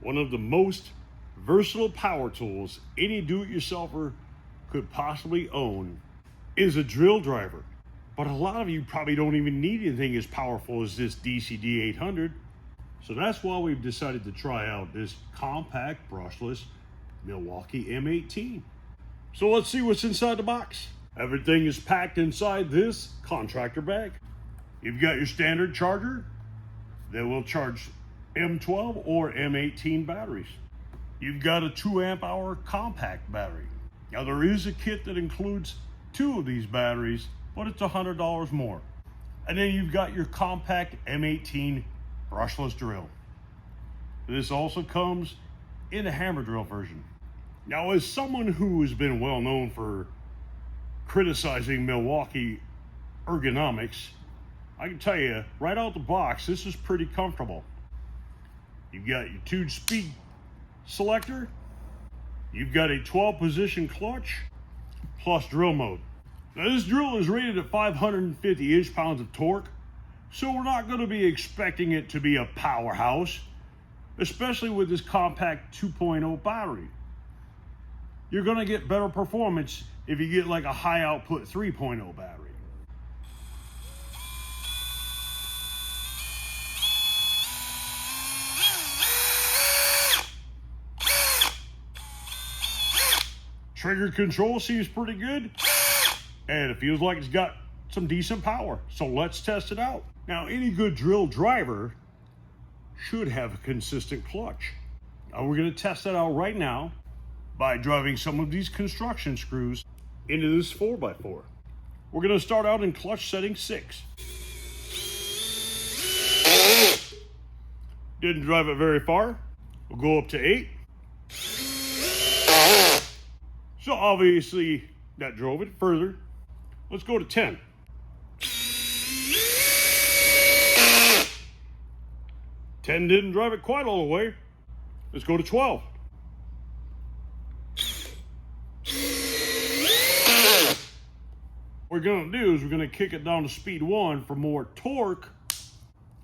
One of the most versatile power tools any do-it-yourselfer could possibly own is a drill driver. But a lot of you probably don't even need anything as powerful as this DCD1000. So that's why we've decided to try out this compact brushless Milwaukee M18. So let's see what's inside the box. Everything is packed inside this contractor bag. You've got your standard charger that will charge M12 or M18 batteries. You've got a 2 amp hour compact battery. Now there is a kit that includes 2 of these batteries, but it's $100 more. And then you've got your compact M18 brushless drill. This also comes in a hammer drill version. Now, as someone who has been well known for criticizing Milwaukee ergonomics, I can tell you right out the box, this is pretty comfortable. You've got your 2-speed selector. You've got a 12-position clutch plus drill mode. Now, this drill is rated at 550 inch-pounds of torque, so we're not going to be expecting it to be a powerhouse, especially with this compact 2.0 battery. You're going to get better performance if you get like a high output 3.0 battery. Trigger control seems pretty good, and it feels like it's got some decent power, so let's test it out. Now, any good drill driver should have a consistent clutch. Now, we're going to test that out right now by driving some of these construction screws into this 4x4. We're going to start out in clutch setting 6. Didn't drive it very far. We'll go up to 8. So obviously that drove it further. Let's go to 10. Ten didn't drive it quite all the way. Let's go to 12. What we're going to do is we're going to kick it down to speed 1 for more torque,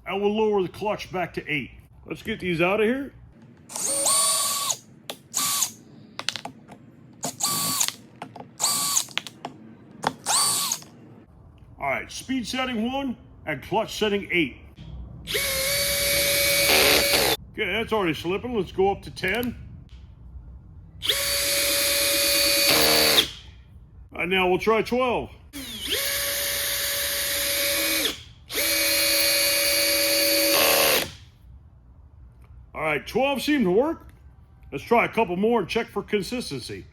and we'll lower the clutch back to 8. Let's get these out of here. All right, speed setting 1 and clutch setting 8. Okay, that's already slipping. Let's go up to 10. And now we'll try 12. All right, 12 seemed to work. Let's try a couple more and check for consistency.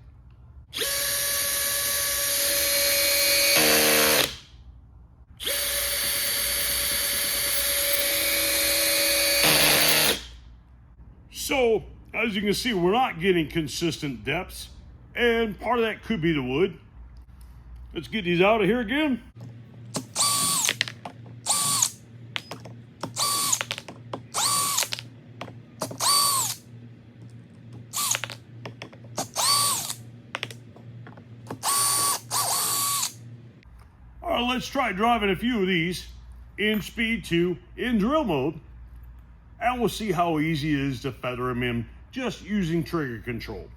So, as you can see, we're not getting consistent depths, and part of that could be the wood. Let's get these out of here again. All right, let's try driving a few of these in speed 2 in drill mode, and we'll see how easy it is to feather them in just using trigger control.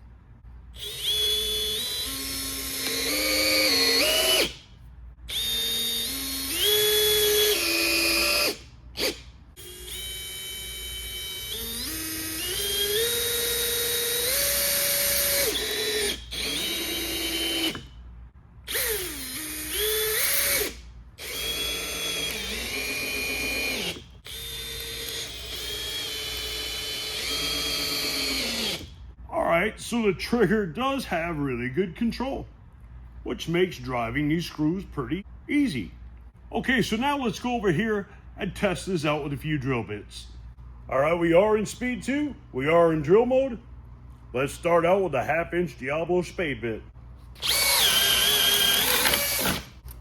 Alright, so the trigger does have really good control, which makes driving these screws pretty easy. Okay, so now let's go over here and test this out with a few drill bits. Alright, we are in speed 2, we are in drill mode. Let's start out with a 1/2-inch Diablo spade bit.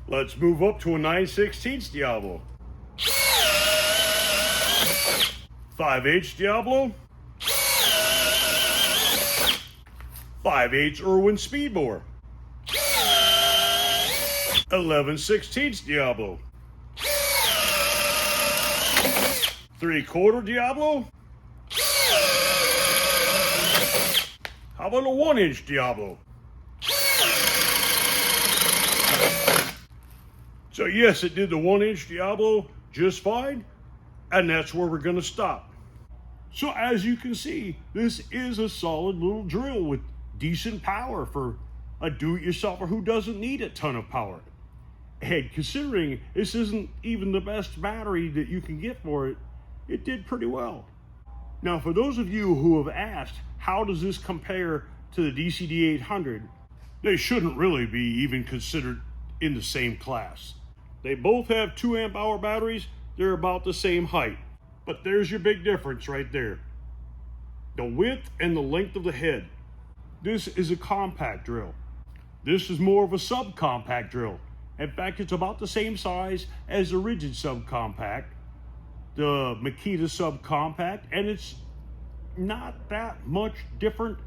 Let's move up to a 9/16 Diablo. 5/8 Diablo. 5/8 Irwin speed bore. 11/16 Diablo. 3/4 Diablo. How about a 1-inch Diablo? So yes, it did the 1-inch Diablo just fine, and that's where we're gonna stop. So as you can see, this is a solid little drill with decent power for a do-it-yourselfer who doesn't need a ton of power. And considering this isn't even the best battery that you can get for it, it did pretty well. Now, for those of you who have asked, how does this compare to the DCD800? They shouldn't really be even considered in the same class. They both have 2 amp hour batteries. They're about the same height. But there's your big difference right there. The width and the length of the head. This is a compact drill. This is more of a subcompact drill. In fact, it's about the same size as the rigid subcompact, the Makita subcompact, and it's not that much different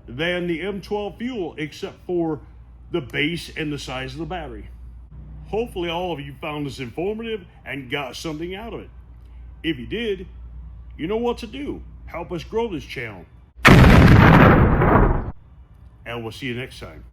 than the M12 Fuel, except for the base and the size of the battery. Hopefully all of you found this informative and got something out of it. If you did, you know what to do. Help us grow this channel. And we'll see you next time.